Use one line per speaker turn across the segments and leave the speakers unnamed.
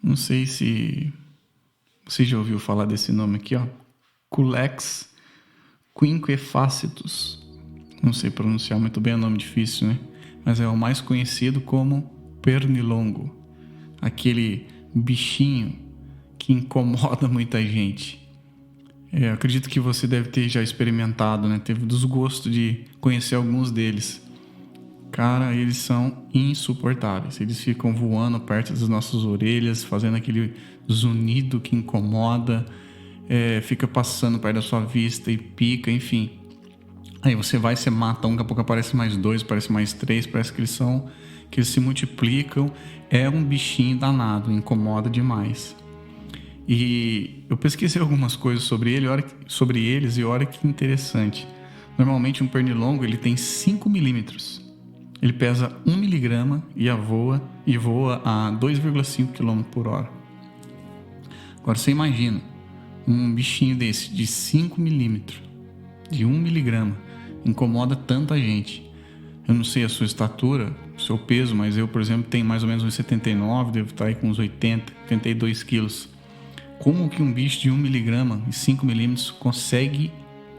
Não sei se você já ouviu falar desse nome aqui, ó. Culex quinquefacitus. Não sei pronunciar muito bem, é um nome difícil, né? Mas é o mais conhecido como pernilongo. Aquele bichinho que incomoda muita gente. Eu acredito que você deve ter já experimentado, né? Teve o desgosto de conhecer alguns deles. Cara, eles são insuportáveis. Eles ficam voando perto das nossas orelhas, fazendo aquele zunido que incomoda, fica passando perto da sua vista e pica, enfim. Aí você vai, você mata um, daqui a pouco aparece mais dois, aparece mais três, parece que eles se multiplicam. É um bichinho danado, incomoda demais. E eu pesquisei algumas coisas sobre eles e olha que interessante. Normalmente um pernilongo ele tem 5 milímetros. Ele pesa 1 miligrama e voa a 2,5 km por hora. Agora você imagina um bichinho desse de 5 milímetros, de 1 miligrama, incomoda tanta gente. Eu não sei a sua estatura, o seu peso, mas eu, por exemplo, tenho mais ou menos uns 79, devo estar aí com uns 82 quilos. Como que um bicho de 1 miligrama e 5 milímetros consegue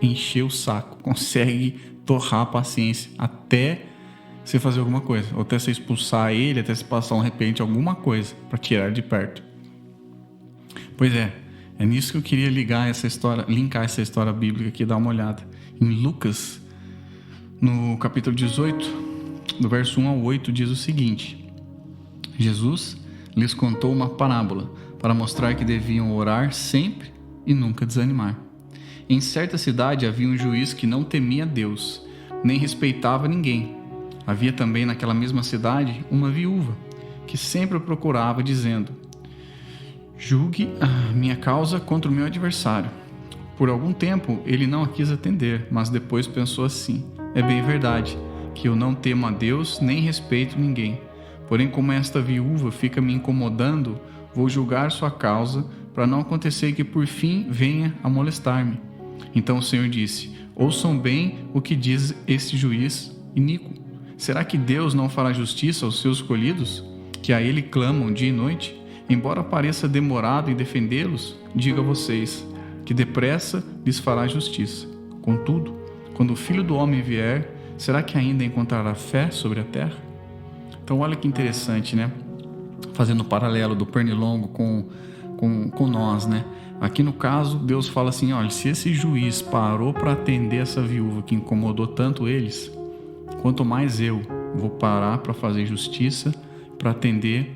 encher o saco, consegue torrar a paciência até você fazer alguma coisa, ou até você expulsar ele, até você passar um repelente, alguma coisa para tirar de perto? Pois é nisso que eu queria linkar essa história bíblica aqui, dar uma olhada. Em Lucas, no capítulo 18, do verso 1 ao 8, diz o seguinte: Jesus lhes contou uma parábola para mostrar que deviam orar sempre e nunca desanimar. Em certa cidade havia um juiz que não temia Deus, nem respeitava ninguém. Havia também naquela mesma cidade uma viúva, que sempre o procurava, dizendo: julgue a minha causa contra o meu adversário. Por algum tempo ele não a quis atender, mas depois pensou assim: é bem verdade, que eu não temo a Deus, nem respeito ninguém. Porém, como esta viúva fica me incomodando, vou julgar sua causa, para não acontecer que por fim venha a molestar-me. Então o Senhor disse: ouçam bem o que diz este juiz iníquo. Será que Deus não fará justiça aos seus escolhidos, que a Ele clamam dia e noite? Embora pareça demorado em defendê-los, digo a vocês, que depressa lhes fará justiça. Contudo, quando o Filho do Homem vier, será que ainda encontrará fé sobre a terra? Então olha que interessante, né? Fazendo o paralelo do pernilongo com nós, né? Aqui no caso, Deus fala assim: olha, se esse juiz parou para atender essa viúva que incomodou tanto eles, quanto mais eu vou parar para fazer justiça, para atender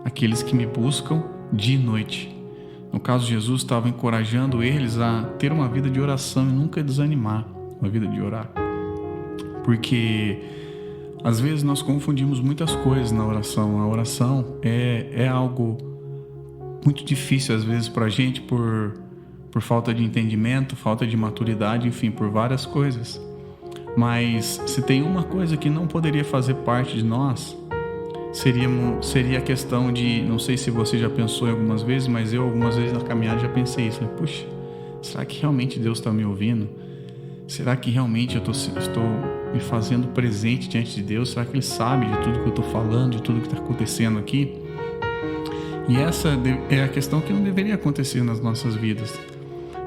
aqueles que me buscam dia e noite. No caso, Jesus estava encorajando eles a ter uma vida de oração e nunca desanimar, uma vida de orar. Porque às vezes nós confundimos muitas coisas na oração. A oração é algo muito difícil às vezes para a gente por falta de entendimento, falta de maturidade, enfim, por várias coisas. Mas se tem uma coisa que não poderia fazer parte de nós, seria a questão de, não sei se você já pensou algumas vezes, mas eu algumas vezes na caminhada já pensei isso, né? Puxa, será que realmente Deus está me ouvindo? Será que realmente eu estou me fazendo presente diante de Deus? Será que Ele sabe de tudo que eu estou falando, de tudo que está acontecendo aqui? E essa é a questão que não deveria acontecer nas nossas vidas.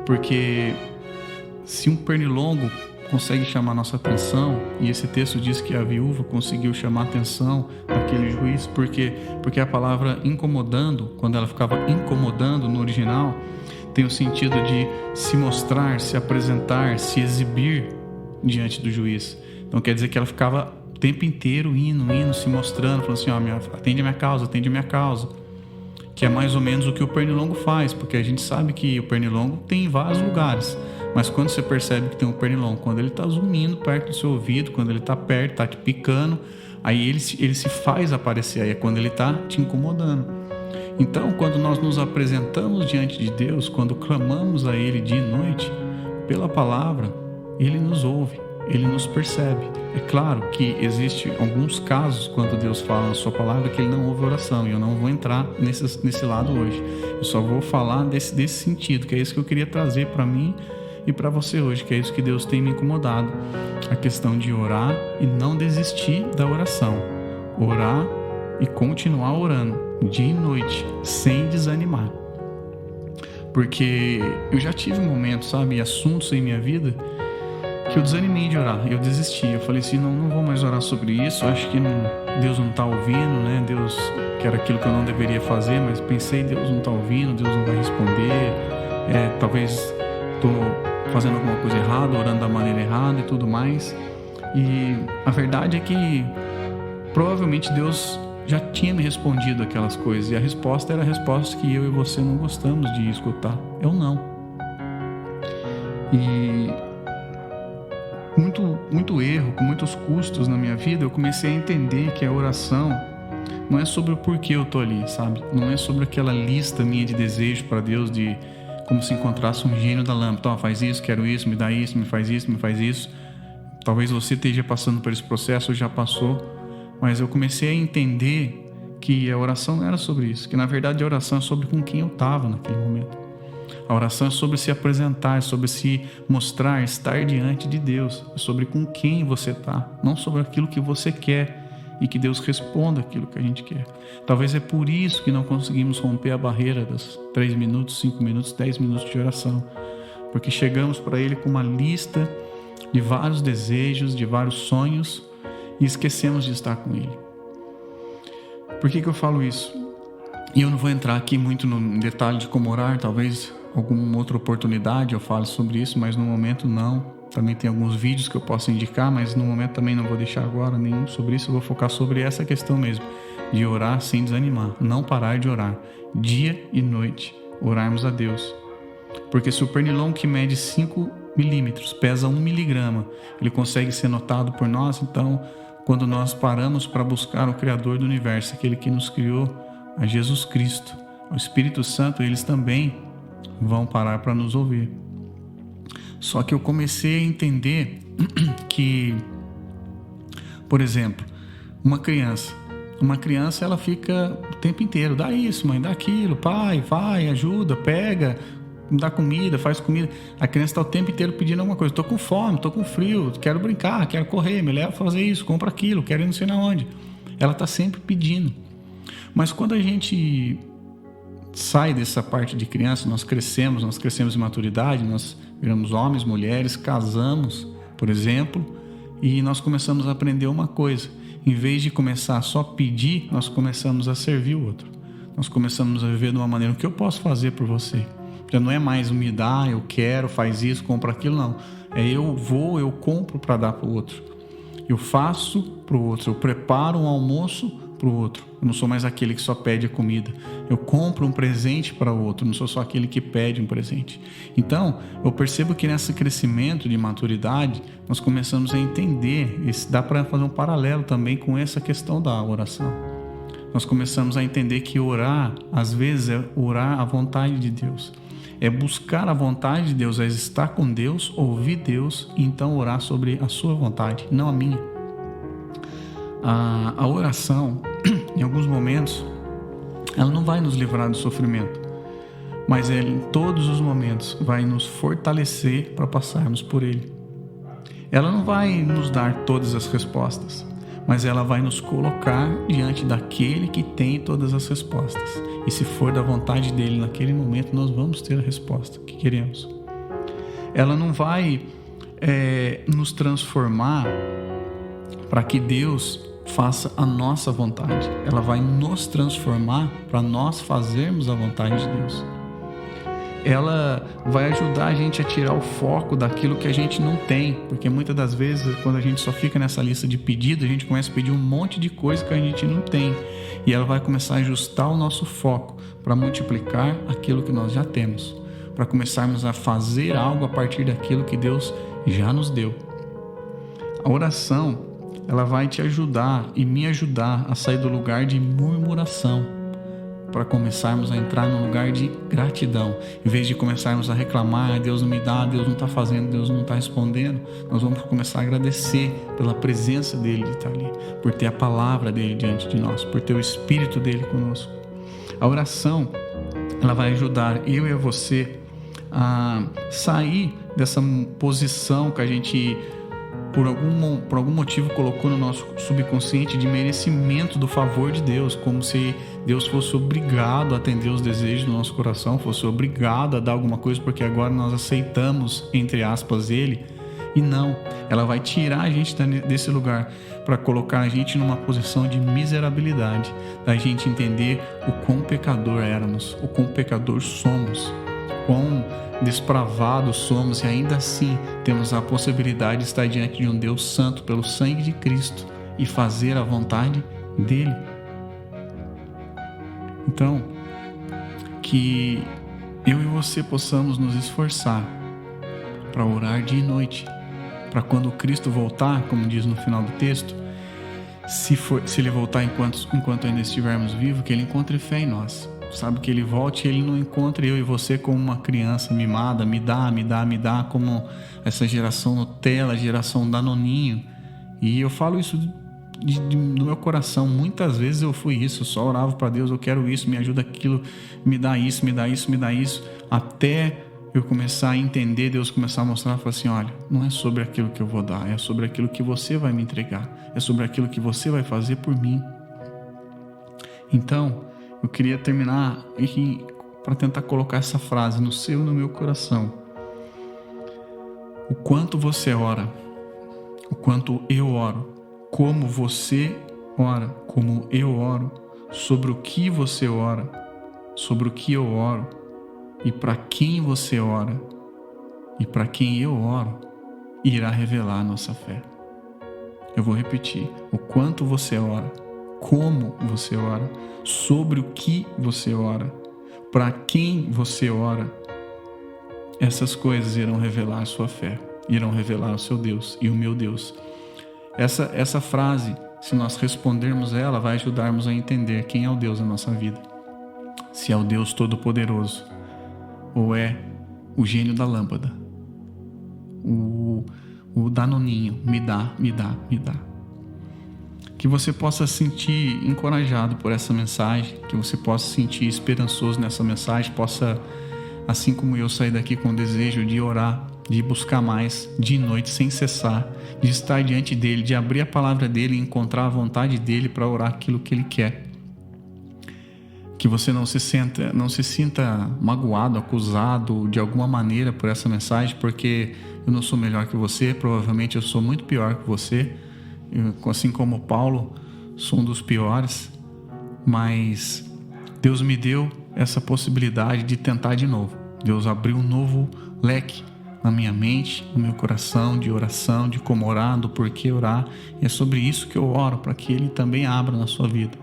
Porque se um pernilongo consegue chamar nossa atenção, e esse texto diz que a viúva conseguiu chamar a atenção daquele juiz, porque a palavra incomodando, quando ela ficava incomodando no original, tem o sentido de se mostrar, se apresentar, se exibir diante do juiz. Então quer dizer que ela ficava o tempo inteiro indo, se mostrando, falando assim: atende a minha causa. Que é mais ou menos o que o pernilongo faz, porque a gente sabe que o pernilongo tem em vários lugares. Mas quando você percebe que tem um pernilongo, quando ele está zunindo perto do seu ouvido, quando ele está perto, está te picando, aí ele se faz aparecer, aí é quando ele está te incomodando. Então, quando nós nos apresentamos diante de Deus, quando clamamos a Ele dia e noite, pela palavra, Ele nos ouve, Ele nos percebe. É claro que existem alguns casos, quando Deus fala na sua palavra, que Ele não ouve oração, e eu não vou entrar nesse lado hoje. Eu só vou falar desse sentido, que é isso que eu queria trazer para mim e para você hoje, que é isso que Deus tem me incomodado. A questão de orar e não desistir da oração. Orar e continuar orando dia e noite, sem desanimar. Porque eu já tive momentos, sabe, assuntos em minha vida que eu desanimei de orar, eu desisti. Eu falei assim, não vou mais orar sobre isso, acho que Deus não está ouvindo, né? Deus quer aquilo que eu não deveria fazer, mas pensei, Deus não está ouvindo, Deus não vai responder, talvez estou fazendo alguma coisa errada, orando da maneira errada e tudo mais. E a verdade é que provavelmente Deus já tinha me respondido aquelas coisas, e a resposta era a resposta que eu e você não gostamos de escutar, é o não. E muito erro, com muitos custos na minha vida, eu comecei a entender que a oração não é sobre o porquê eu tô ali, sabe? Não é sobre aquela lista minha de desejos para Deus, de como se encontrasse um gênio da lâmpada. Faz isso, quero isso, me dá isso, me faz isso, me faz isso. Talvez você esteja passando por esse processo, ou já passou, mas eu comecei a entender que a oração não era sobre isso, que na verdade a oração é sobre com quem eu estava naquele momento. A oração é sobre se apresentar, é sobre se mostrar, estar diante de Deus, é sobre com quem você está, não sobre aquilo que você quer, e que Deus responda aquilo que a gente quer. Talvez é por isso que não conseguimos romper a barreira dos 3 minutos, 5 minutos, 10 minutos de oração, porque chegamos para Ele com uma lista de vários desejos, de vários sonhos, e esquecemos de estar com Ele. Por que eu falo isso? E eu não vou entrar aqui muito no detalhe de como orar, talvez alguma outra oportunidade eu fale sobre isso, mas no momento não. Também tem alguns vídeos que eu posso indicar, mas no momento também não vou deixar agora nenhum sobre isso. Eu vou focar sobre essa questão mesmo, de orar sem desanimar, não parar de orar, dia e noite, orarmos a Deus. Porque se o pernilongo que mede 5 milímetros pesa 1 miligrama, ele consegue ser notado por nós. Então, quando nós paramos para buscar o Criador do Universo, aquele que nos criou, a Jesus Cristo, o Espírito Santo, eles também vão parar para nos ouvir. Só que eu comecei a entender que, por exemplo, uma criança ela fica o tempo inteiro, dá isso, mãe, dá aquilo, pai, vai, ajuda, pega, dá comida, faz comida. A criança está o tempo inteiro pedindo alguma coisa, estou com fome, estou com frio, quero brincar, quero correr, me leva a fazer isso, compra aquilo, quero ir não sei na onde. Ela está sempre pedindo. Mas quando a gente sai dessa parte de criança, nós crescemos em maturidade, nós viramos homens, mulheres, casamos, por exemplo, e nós começamos a aprender uma coisa. Em vez de começar só a pedir, nós começamos a servir o outro. Nós começamos a viver de uma maneira, o que eu posso fazer por você? Já não é mais me dá, eu quero, faz isso, compra aquilo, não. É eu compro para dar para o outro. Eu faço para o outro, eu preparo um almoço para o outro. Eu não sou mais aquele que só pede a comida. Eu compro um presente para o outro, eu não sou só aquele que pede um presente. Então, eu percebo que nesse crescimento de maturidade, nós começamos a entender, dá para fazer um paralelo também com essa questão da oração. Nós começamos a entender que orar, às vezes, é orar a vontade de Deus. É buscar a vontade de Deus, é estar com Deus, ouvir Deus e então orar sobre a sua vontade, não a minha. A oração, em alguns momentos, ela não vai nos livrar do sofrimento, mas ela, em todos os momentos, vai nos fortalecer para passarmos por ele. Ela não vai nos dar todas as respostas, mas ela vai nos colocar diante daquele que tem todas as respostas. E se for da vontade dele naquele momento, nós vamos ter a resposta que queremos. Ela não vai nos transformar para que Deus faça a nossa vontade. Ela vai nos transformar para nós fazermos a vontade de Deus. Ela vai ajudar a gente a tirar o foco daquilo que a gente não tem, porque muitas das vezes, quando a gente só fica nessa lista de pedidos, a gente começa a pedir um monte de coisa que a gente não tem, e ela vai começar a ajustar o nosso foco para multiplicar aquilo que nós já temos, para começarmos a fazer algo a partir daquilo que Deus já nos deu. A oração, ela vai te ajudar e me ajudar a sair do lugar de murmuração, para começarmos a entrar no lugar de gratidão. Em vez de começarmos a reclamar, Deus não me dá, Deus não está fazendo, Deus não está respondendo, nós vamos começar a agradecer pela presença dele de estar ali, por ter a palavra dele diante de nós, por ter o Espírito dele conosco. A oração, ela vai ajudar eu e a você a sair dessa posição que a gente por algum motivo colocou no nosso subconsciente de merecimento do favor de Deus, como se Deus fosse obrigado a atender os desejos do nosso coração, fosse obrigado a dar alguma coisa porque agora nós aceitamos, entre aspas, Ele. E não, ela vai tirar a gente desse lugar para colocar a gente numa posição de miserabilidade, da gente entender o quão pecador éramos, o quão pecador somos, quão despravados somos, e ainda assim temos a possibilidade de estar diante de um Deus santo pelo sangue de Cristo e fazer a vontade dele. Então, que eu e você possamos nos esforçar para orar dia e noite, para quando Cristo voltar, como diz no final do texto, se Ele voltar enquanto ainda estivermos vivos, que Ele encontre fé em nós. Sabe, que Ele volte e Ele não encontre eu e você como uma criança mimada, me dá, como essa geração Nutella, geração Danoninho. E eu falo isso no meu coração. Muitas vezes eu fui isso, só orava para Deus, eu quero isso, me ajuda aquilo, me dá isso, até eu começar a entender, Deus começar a mostrar, falar assim, olha, não é sobre aquilo que eu vou dar, é sobre aquilo que você vai me entregar, é sobre aquilo que você vai fazer por mim. Então, eu queria terminar para tentar colocar essa frase no seu e no meu coração. O quanto você ora, o quanto eu oro, como você ora, como eu oro, sobre o que você ora, sobre o que eu oro, e para quem você ora, e para quem eu oro, irá revelar a nossa fé. Eu vou repetir. O quanto você ora, como você ora, sobre o que você ora, para quem você ora, essas coisas irão revelar a sua fé, irão revelar o seu Deus e o meu Deus. Essa frase, se nós respondermos ela, vai ajudarmos a entender quem é o Deus da nossa vida. Se é o Deus Todo-Poderoso, ou é o gênio da lâmpada, o Danoninho, me dá. Que você possa se sentir encorajado por essa mensagem, que você possa se sentir esperançoso nessa mensagem, possa, assim como eu, sair daqui com o desejo de orar, de buscar mais, de noite, sem cessar, de estar diante dele, de abrir a palavra dele e encontrar a vontade dele para orar aquilo que ele quer. Que você não se sinta magoado, acusado de alguma maneira por essa mensagem, porque eu não sou melhor que você, provavelmente eu sou muito pior que você. Eu, assim como Paulo, sou um dos piores, mas Deus me deu essa possibilidade de tentar de novo. Deus abriu um novo leque na minha mente, no meu coração, de oração, de como orar, do porquê orar. E é sobre isso que eu oro, para que Ele também abra na sua vida,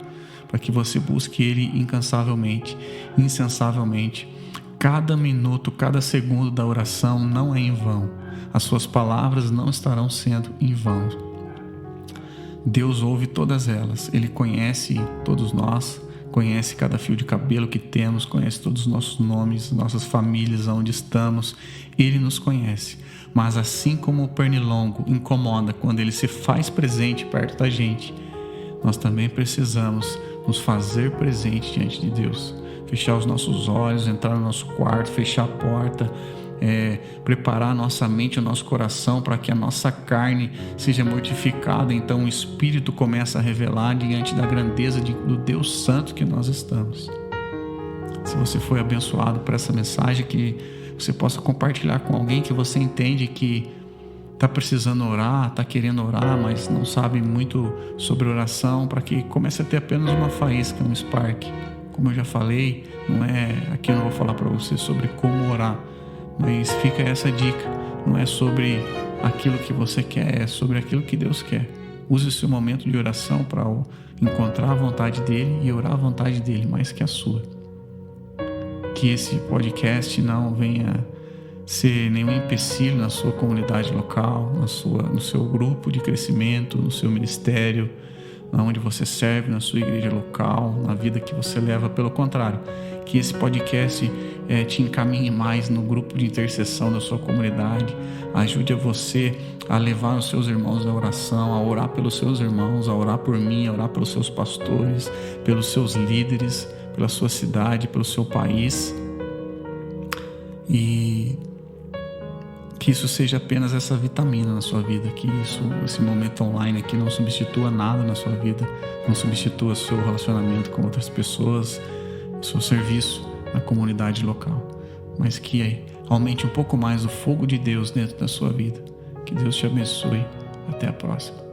para que você busque Ele incansavelmente, incansavelmente. Cada minuto, cada segundo da oração não é em vão. As suas palavras não estarão sendo em vão. Deus ouve todas elas. Ele conhece todos nós, conhece cada fio de cabelo que temos, conhece todos os nossos nomes, nossas famílias, onde estamos. Ele nos conhece. Mas assim como o pernilongo incomoda quando ele se faz presente perto da gente, nós também precisamos nos fazer presente diante de Deus. Fechar os nossos olhos, entrar no nosso quarto, fechar a porta, preparar a nossa mente, o nosso coração para que a nossa carne seja mortificada. Então o Espírito começa a revelar diante da grandeza do Deus Santo que nós estamos. Se você foi abençoado por essa mensagem, que você possa compartilhar com alguém que você entende que está precisando orar, está querendo orar, mas não sabe muito sobre oração, para que comece a ter apenas uma faísca, um spark. Como eu já falei, aqui eu não vou falar para você sobre como orar, mas fica essa dica. Não é sobre aquilo que você quer, é sobre aquilo que Deus quer. Use o seu momento de oração para encontrar a vontade dele e orar a vontade dele mais que a sua. Que esse podcast não venha ser nenhum empecilho na sua comunidade local, no seu grupo de crescimento, no seu ministério, onde você serve, na sua igreja local, na vida que você leva. Pelo contrário, que esse podcast te encaminhe mais no grupo de intercessão da sua comunidade, ajude a você a levar os seus irmãos à oração, a orar pelos seus irmãos, a orar por mim, a orar pelos seus pastores, pelos seus líderes, pela sua cidade, pelo seu país. E Que isso seja apenas essa vitamina na sua vida, que esse momento online aqui não substitua nada na sua vida, não substitua seu relacionamento com outras pessoas, seu serviço na comunidade local, mas que aumente um pouco mais o fogo de Deus dentro da sua vida. Que Deus te abençoe. Até a próxima.